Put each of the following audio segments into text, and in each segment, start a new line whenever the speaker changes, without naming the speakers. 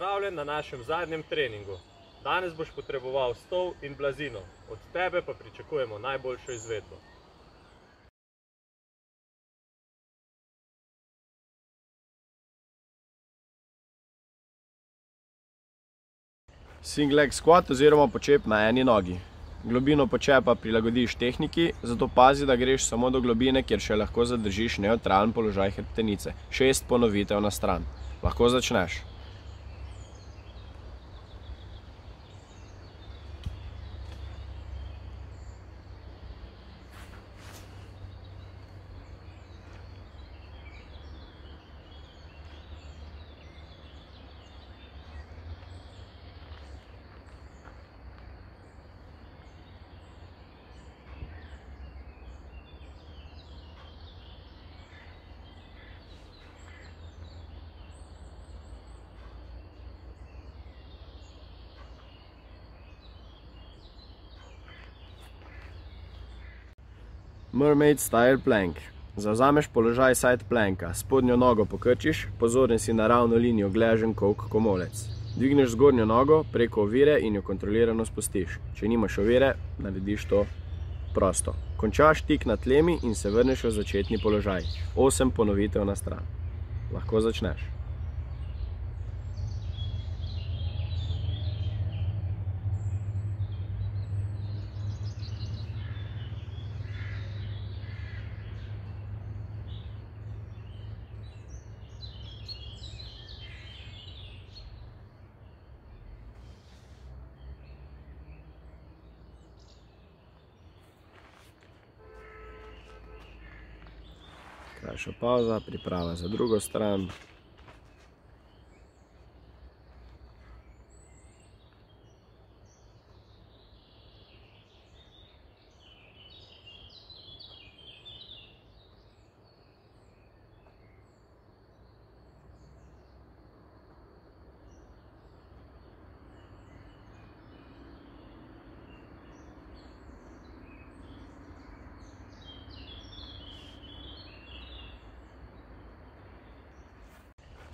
Pozdravljen na našem zadnjem treningu. Danes boš potreboval stol in blazino, od tebe pa pričakujemo najboljšo izvedbo.
Single leg squat oziroma počep na eni nogi. Globino počepa prilagodiš tehniki, zato pazi, da greš samo do globine, kjer še lahko zadržiš nevtralen položaj hrbtenice. 6 ponovitev na stran. Lahko začneš. Mermaid style plank. Zavzameš položaj side planka, spodnjo nogo pokrčiš, pozoren si na ravno linijo gležen kolk komolec. Dvigneš zgornjo nogo preko ovire in jo kontrolirano spustiš. Če nimaš ovire, narediš to prosto. Končaš tik nad tlemi in se vrneš v začetni položaj. 8 ponovitev na stran. Lahko začneš. Krajša pauza, priprava za drugo stran.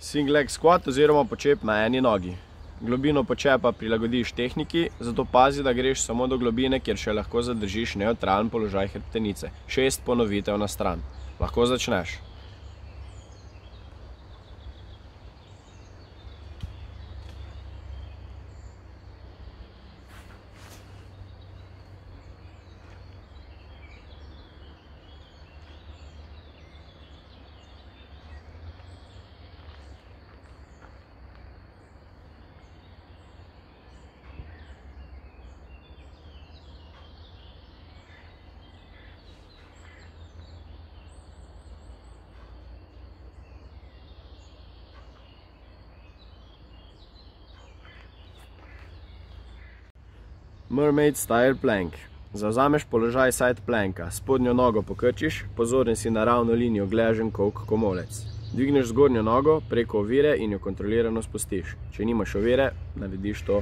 Single leg squat oziroma počep na eni nogi. Globino počepa prilagodiš tehniki, zato pazi, da greš samo do globine, kjer še lahko zadržiš nevtralen položaj hrbtenice. 6 ponovitev na stran. Lahko začneš. Mermaid style plank. Zavzameš položaj side planka, spodnjo nogo pokrčiš, pozoren si na ravno linijo gležen kolk komolec. Dvigneš zgornjo nogo preko ovire in jo kontrolirano spustiš. Če nimaš ovire, narediš to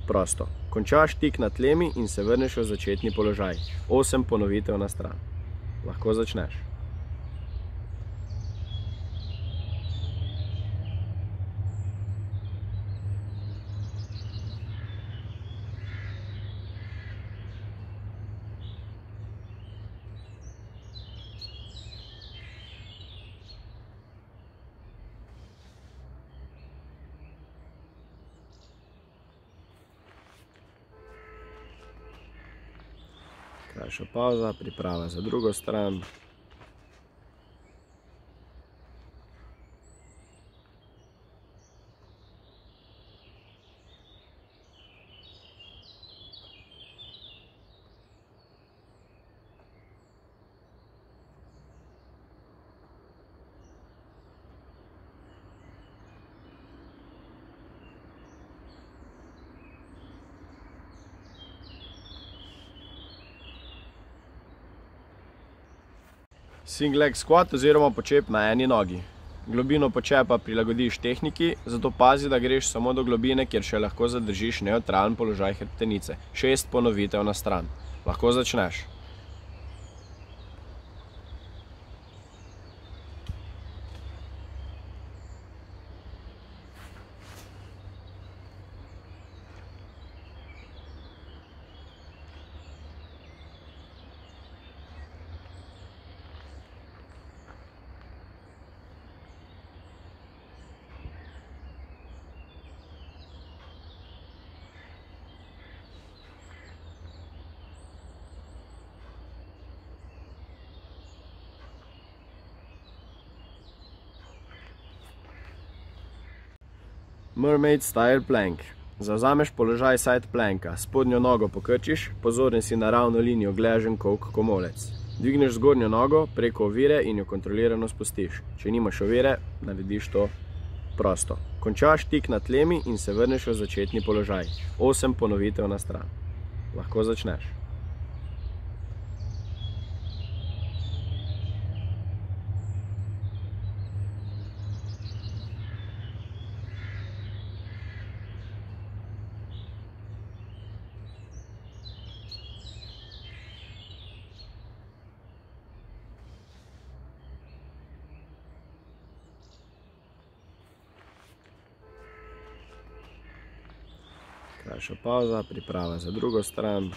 prosto. Končaš tik nad tlemi in se vrneš v začetni položaj. 8 ponovitev na stran. Lahko začneš. Krajša pauza, priprava za drugo stran. Single leg squat oziroma počep na eni nogi. Globino počepa prilagodiš tehniki, zato pazi, da greš samo do globine, kjer še lahko zadržiš nevtralen položaj hrbtenice. 6 ponovitev na stran. Lahko začneš. Mermaid Style Plank. Zavzameš položaj side planka, spodnjo nogo pokrčiš, pozoren si na ravno linijo gležen kolk komolec. Dvigneš zgornjo nogo preko ovire in jo kontrolirano spustiš. Če nimaš ovire, narediš to prosto. Končaš tik na tlemi in se vrneš v začetni položaj. 8 ponovitev na stran. Lahko začneš. Krajša pauza, priprava za drugo stran.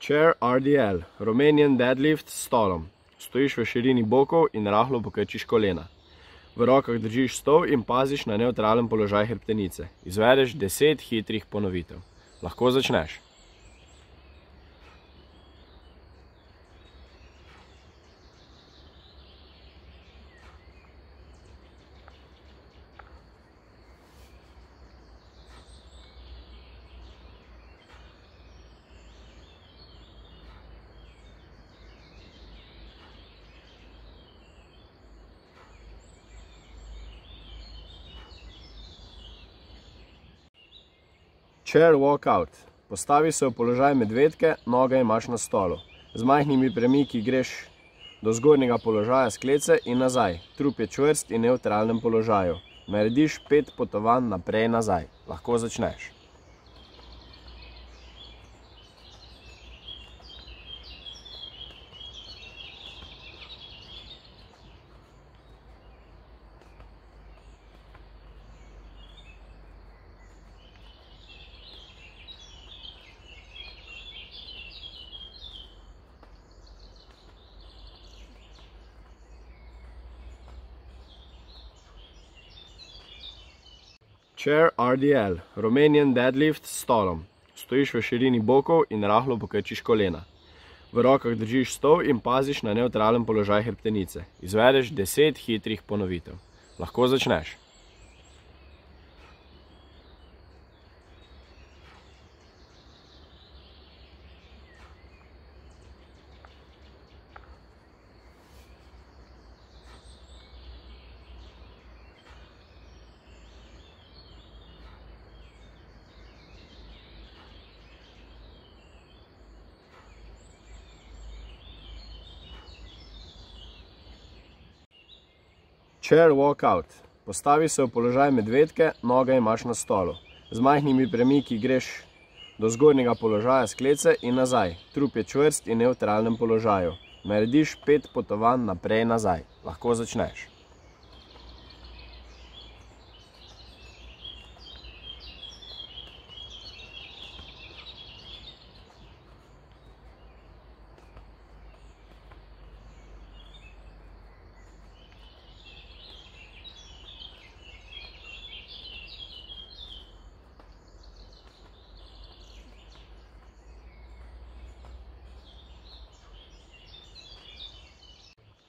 Chair RDL, Romanian deadlift s stolom. Stojiš v širini bokov in rahlo pokrčiš kolena. V rokah držiš stol in paziš na nevtralen položaj hrbtenice. Izvedeš 10 hitrih ponovitev. Lahko začneš. Chair walkout. Postavi se v položaj medvedke, noge imaš na stolu. Z majhnimi premiki greš do zgornjega položaja sklece in nazaj. Trup je čvrst in nevtralnem položaju. Narediš 5 potovanj naprej in nazaj. Lahko začneš. Chair RDL, Romanian deadlift s stolom. Stojiš v širini bokov in rahlo pokrčiš kolena. V rokah držiš stol in paziš na nevtralen položaj hrbtenice. Izvedeš 10 hitrih ponovitev. Lahko začneš. Chair walkout. Postavi se v položaj medvedke, noge imaš na stolu. Z majhnimi premiki greš do zgornjega položaja sklece in nazaj. Trup je čvrst in nevtralnem položaju. Narediš 5 potovanj naprej in nazaj. Lahko začneš.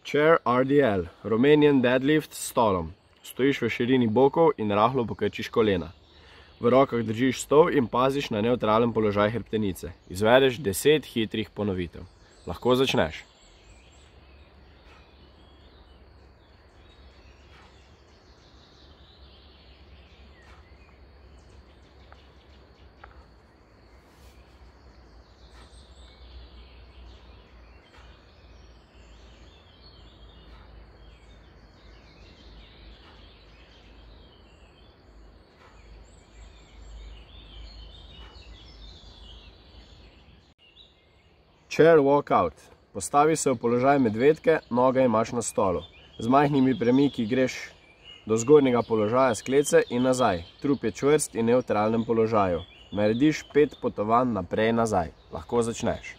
Chair RDL, Romanian deadlift s stolom. Stojiš v širini bokov in rahlo pokrčiš kolena. V rokah držiš stol in paziš na nevtralen položaj hrbtenice. Izvedeš 10 hitrih ponovitev. Lahko začneš. Chair walkout. Postavi se v položaj medvedke, noge imaš na stolu. Z majhnimi premiki greš do zgornjega položaja sklece in nazaj. Trup je čvrst in v nevtralnem položaju. Narediš 5 potovanj naprej in nazaj. Lahko začneš.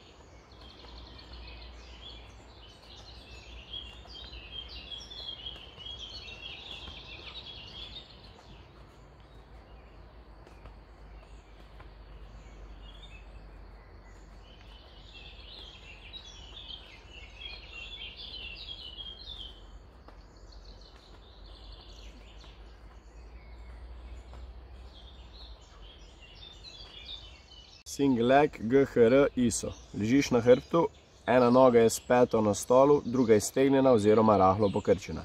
Single leg, GHR, ISO. Ležiš na hrbtu, ena noga je s peto na stolu, druga je stegnjena oziroma rahlo pokrčena.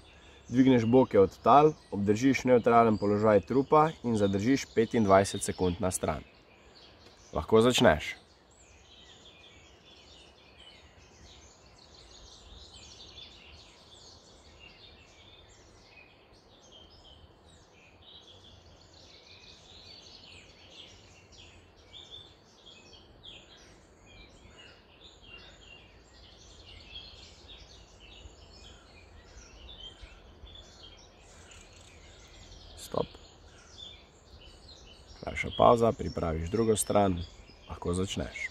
Dvigneš boke od tal, obdržiš nevtralen položaj trupa in zadržiš 25 sekund na stran. Lahko začneš. Stop. Krajša pauza, pripraviš drugo stran, lahko začneš.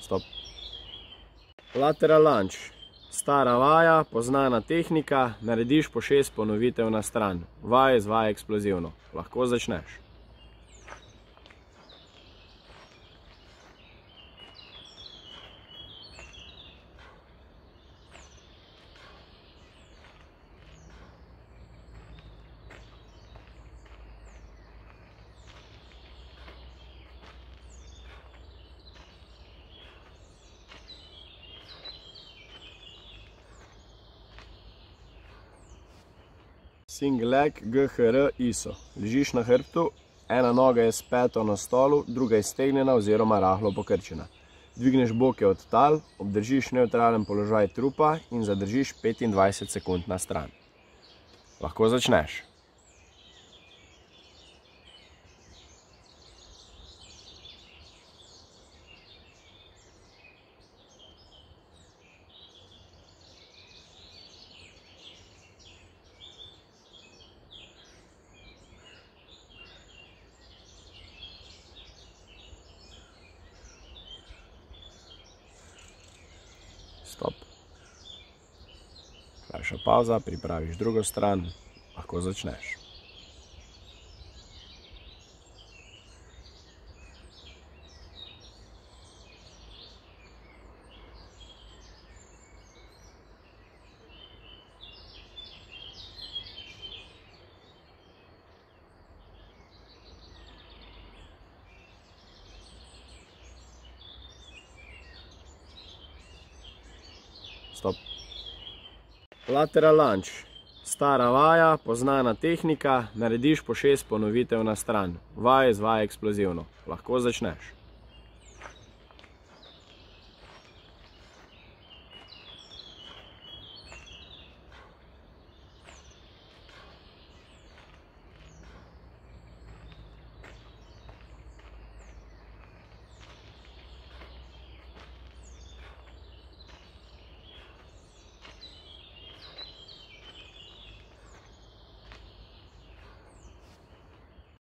Stop. Lateral lunge. Stara vaja, poznana tehnika, narediš po 6 ponovitev na stran. Vaja izvaja eksplozivno. Lahko začneš. Single leg, GHR, ISO. Ležiš na hrbtu, ena noga je s peto na stolu, druga je stegnjena oziroma rahlo pokrčena. Dvigneš boke od tal, obdržiš nevtralen položaj trupa in zadržiš 25 sekund na stran. Lahko začneš. Stop. Krajša pauza, pripraviš drugo stran, lahko začneš. Stop. Lateral lunge. Stara vaja, poznana tehnika, narediš po 6 ponovitev na stran. Vaja izvaja eksplozivno. Lahko začneš.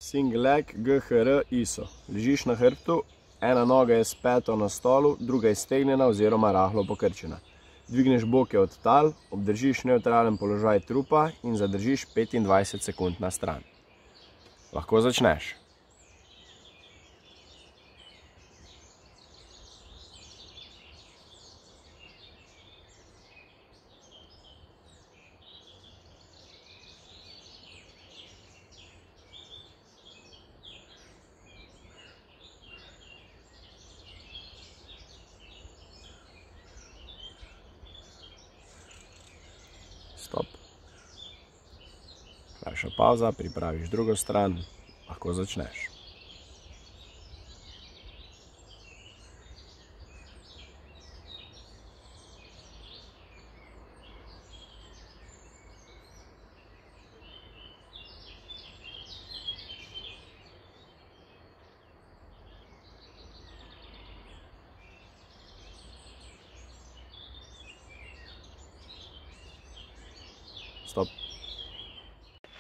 Single leg, GHR, ISO. Ležiš na hrbtu, ena noga je s peto na stolu, druga je stegnjena oziroma rahlo pokrčena. Dvigneš boke od tal, obdržiš nevtralen položaj trupa in zadržiš 25 sekund na stran. Lahko začneš. Stop. Krajša pauza, pripraviš drugo stran, lahko začneš.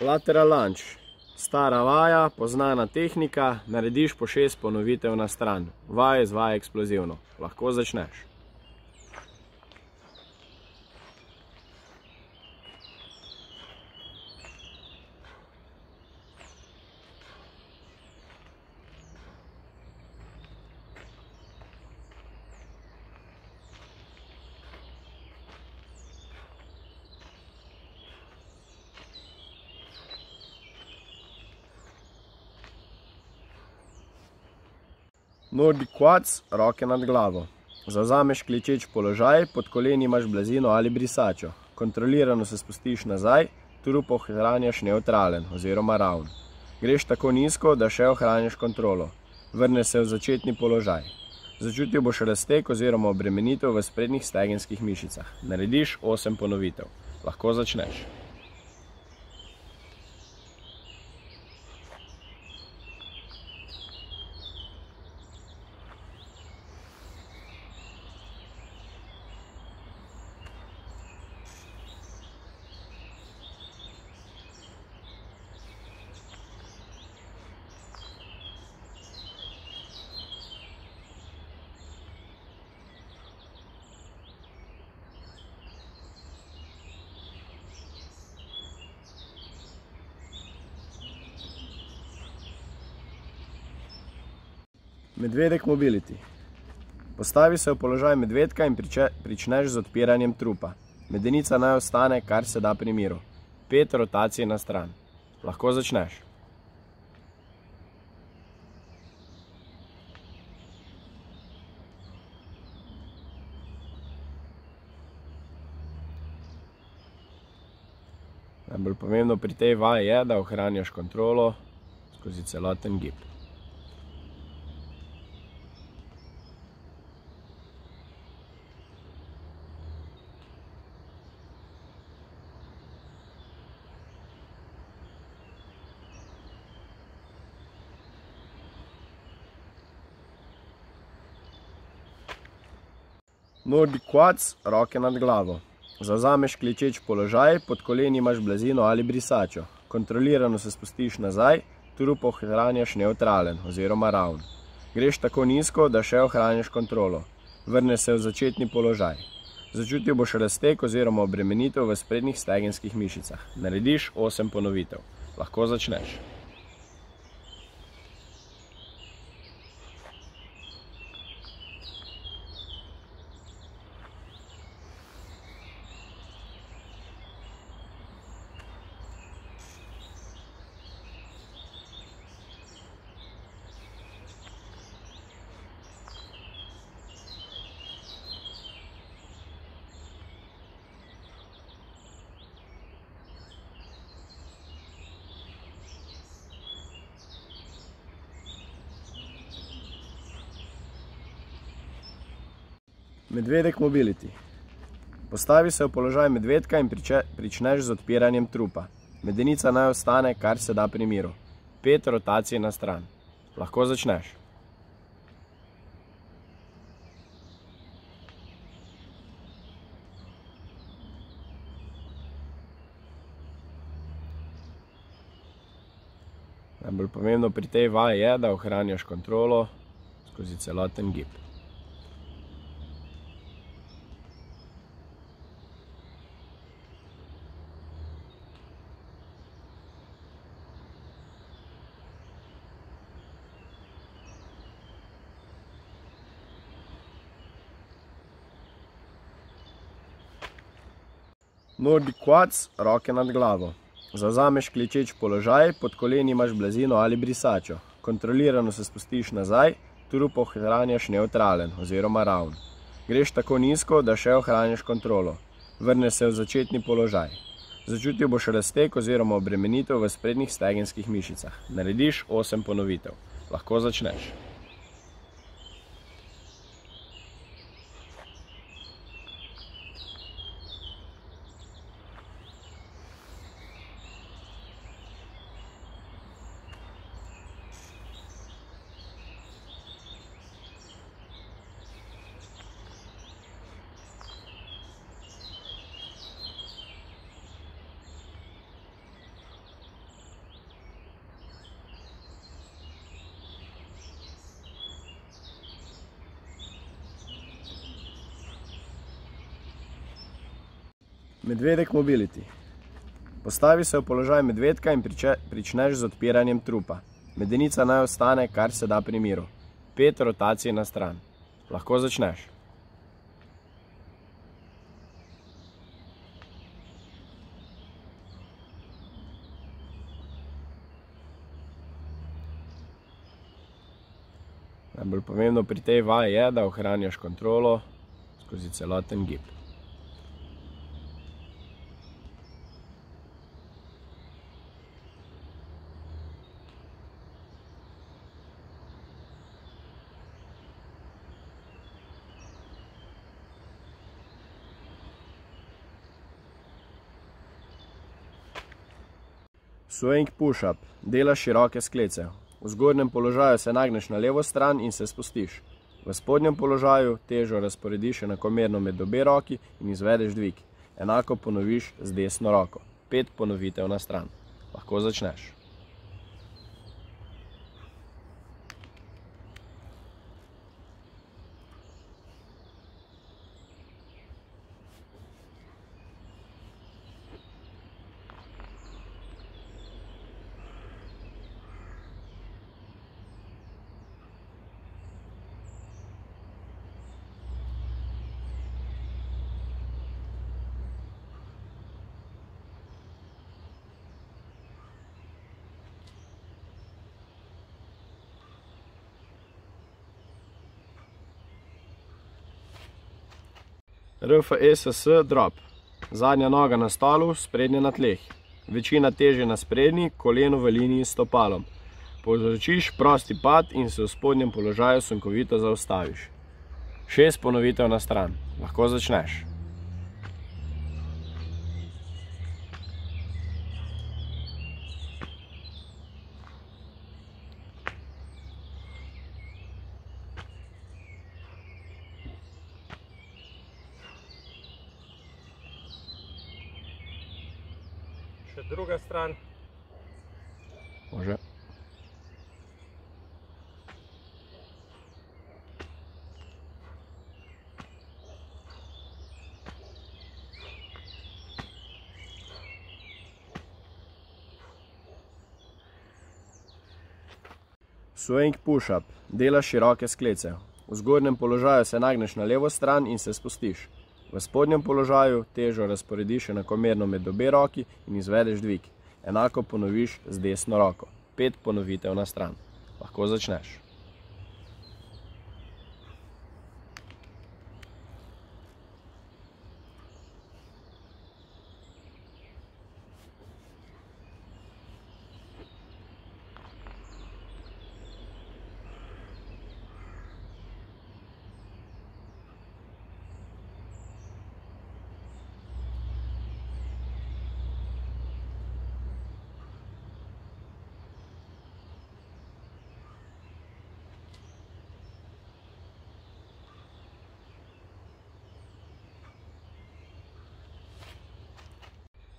Lateral lunge. Stara vaja, poznana tehnika, narediš po 6 ponovitev na stran. Vaja izvaja eksplozivno. Lahko začneš. Nordic quads, roke nad glavo. Zavzameš klečeč položaj, pod koleni imaš blazino ali brisačo. Kontrolirano se spustiš nazaj, trup ohranjaš nevtralen oziroma ravn. Greš tako nizko, da še ohranjaš kontrolo. Vrneš se v začetni položaj. Začutil boš razteg oziroma obremenitev v sprednjih stegenskih mišicah. Narediš 8 ponovitev. Lahko začneš. Medvedek mobility. Postavi se v položaj medvedka in pričneš z odpiranjem trupa. Medenica naj ostane kar se da pri miru. 5 rotacij na stran. Lahko začneš. Najbolj pomembno pri tej vaji je, da ohranjaš kontrolo skozi celoten gib. Nordic quads, roke nad glavo. Zavzameš klečeč položaj, pod koleni imaš blazino ali brisačo. Kontrolirano se spustiš nazaj, trup ohranjaš nevtralen oziroma ravn. Greš tako nizko, da še ohranjaš kontrolo. Vrneš se v začetni položaj. Začutil boš razteg oziroma obremenitev v sprednjih stegenskih mišicah. Narediš 8 ponovitev. Lahko začneš. Medvedek mobility. Postavi se v položaj medvedka in pričneš z odpiranjem trupa. Medenica naj ostane kar se da pri miru. 5 rotacij na stran. Lahko začneš. Najbolj pomembno pri tej vaji je, da ohranjaš kontrolo skozi celoten gib. Nordic quads, roke nad glavo. Zavzameš klečeč položaj, pod koleni imaš blazino ali brisačo. Kontrolirano se spustiš nazaj, trup ohranjaš nevtralen oziroma ravn. Greš tako nizko, da še ohranjaš kontrolo. Vrneš se v začetni položaj. Začutil boš razteg oziroma obremenitev v sprednjih stegenskih mišicah. Narediš 8 ponovitev. Lahko začneš. Medvedek mobility. Postavi se v položaj medvedka in pričneš z odpiranjem trupa. Medenica naj ostane kar se da pri miru. 5 rotacij na stran. Lahko začneš. Najbolj pomembno pri tej vaji je, da ohranjaš kontrolo skozi celoten gib. Swing push-up. Delaš široke sklece. V zgornjem položaju se nagneš na levo stran in se spustiš. V spodnjem položaju težo razporediš enakomerno med obe roki in izvedeš dvig. Enako ponoviš z desno roko. 5 ponovitev na stran. Lahko začneš. RFESS drop. Zadnja noga na stolu, sprednja na tleh. Večina teže na sprednji, koleno v liniji s stopalom. Povzročiš prosti pad in se v spodnjem položaju sunkovito zaustaviš. 6 ponovitev na stran. Lahko začneš.
Še druga stran.
Može. Swing push-up. Delaš široke sklece. V zgornjem položaju se nagneš na levo stran in se spustiš. V spodnjem položaju težo razporediš enakomerno med obe roki in izvedeš dvig. Enako ponoviš z desno roko. 5 ponovitev na stran. Lahko začneš.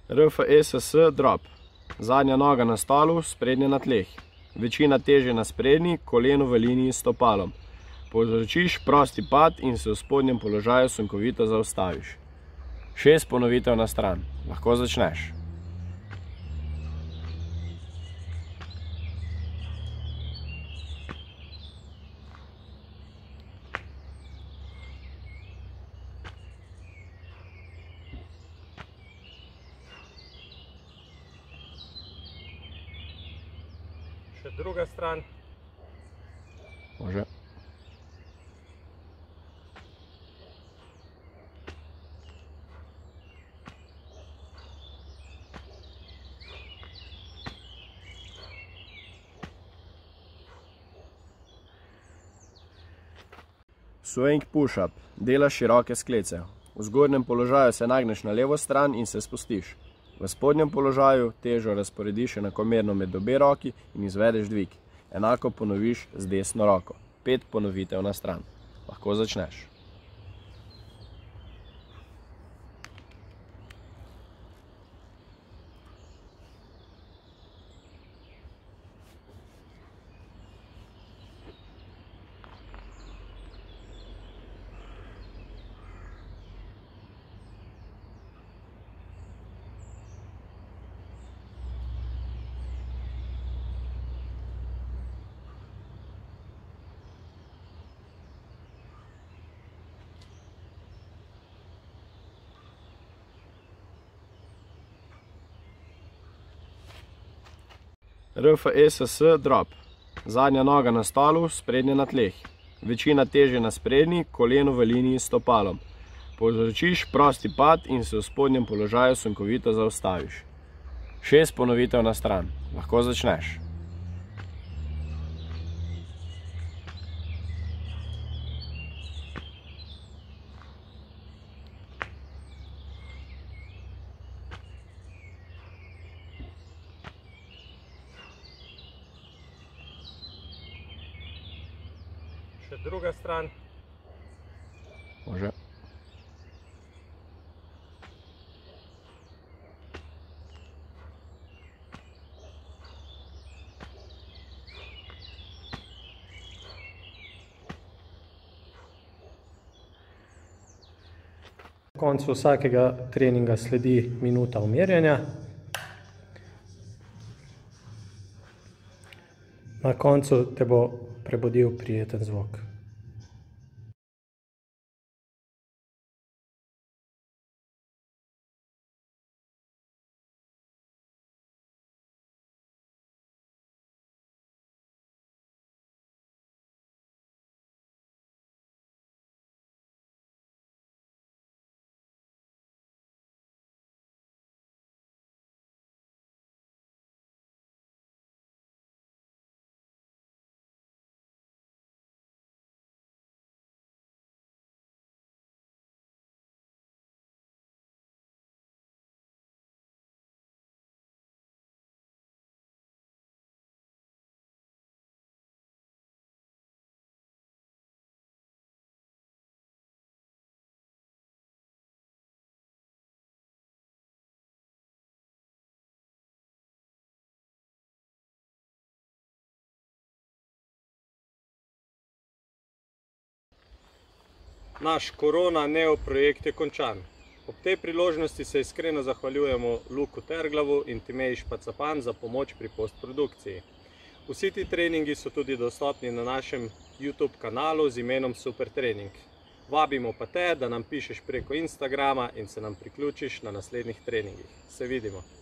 RFESS drop. Zadnja noga na stolu, sprednja na tleh. Večina teže na sprednji, koleno v liniji s stopalom. Povzročiš prosti pad in se v spodnjem položaju sunkovito zaustaviš. 6 ponovitev na stran. Lahko začneš.
Še druga stran.
Može. Swing push-up. Delaš široke sklece. V zgornjem položaju se nagneš na levo stran in se spustiš. V spodnjem položaju težo razporediš enakomerno med obe roki in izvedeš dvig. Enako ponoviš z desno roko. 5 ponovitev na stran. Lahko začneš. RFSS drop. Zadnja noga na stolu, sprednja na tleh. Večina teže na sprednji, koleno v liniji s stopalom. Povzročiš prosti pad in se v spodnjem položaju sunkovito zaustaviš. 6 ponovitev na stran. Lahko začneš.
Še druga stran.
Može.
Na koncu vsakega treninga sledi minuta umirjanja. Na koncu te bo prebudil prijeten zvok.
Naš Korona Neo projekt je končan. Ob tej priložnosti se iskreno zahvaljujemo Luku Terglavu in Timeji Špacapan za pomoč pri postprodukciji. Vsi ti treningi so tudi dostopni na našem YouTube kanalu z imenom Super Trening. Vabimo pa te, da nam pišeš preko Instagrama in se nam priključiš na naslednjih treningih. Se vidimo!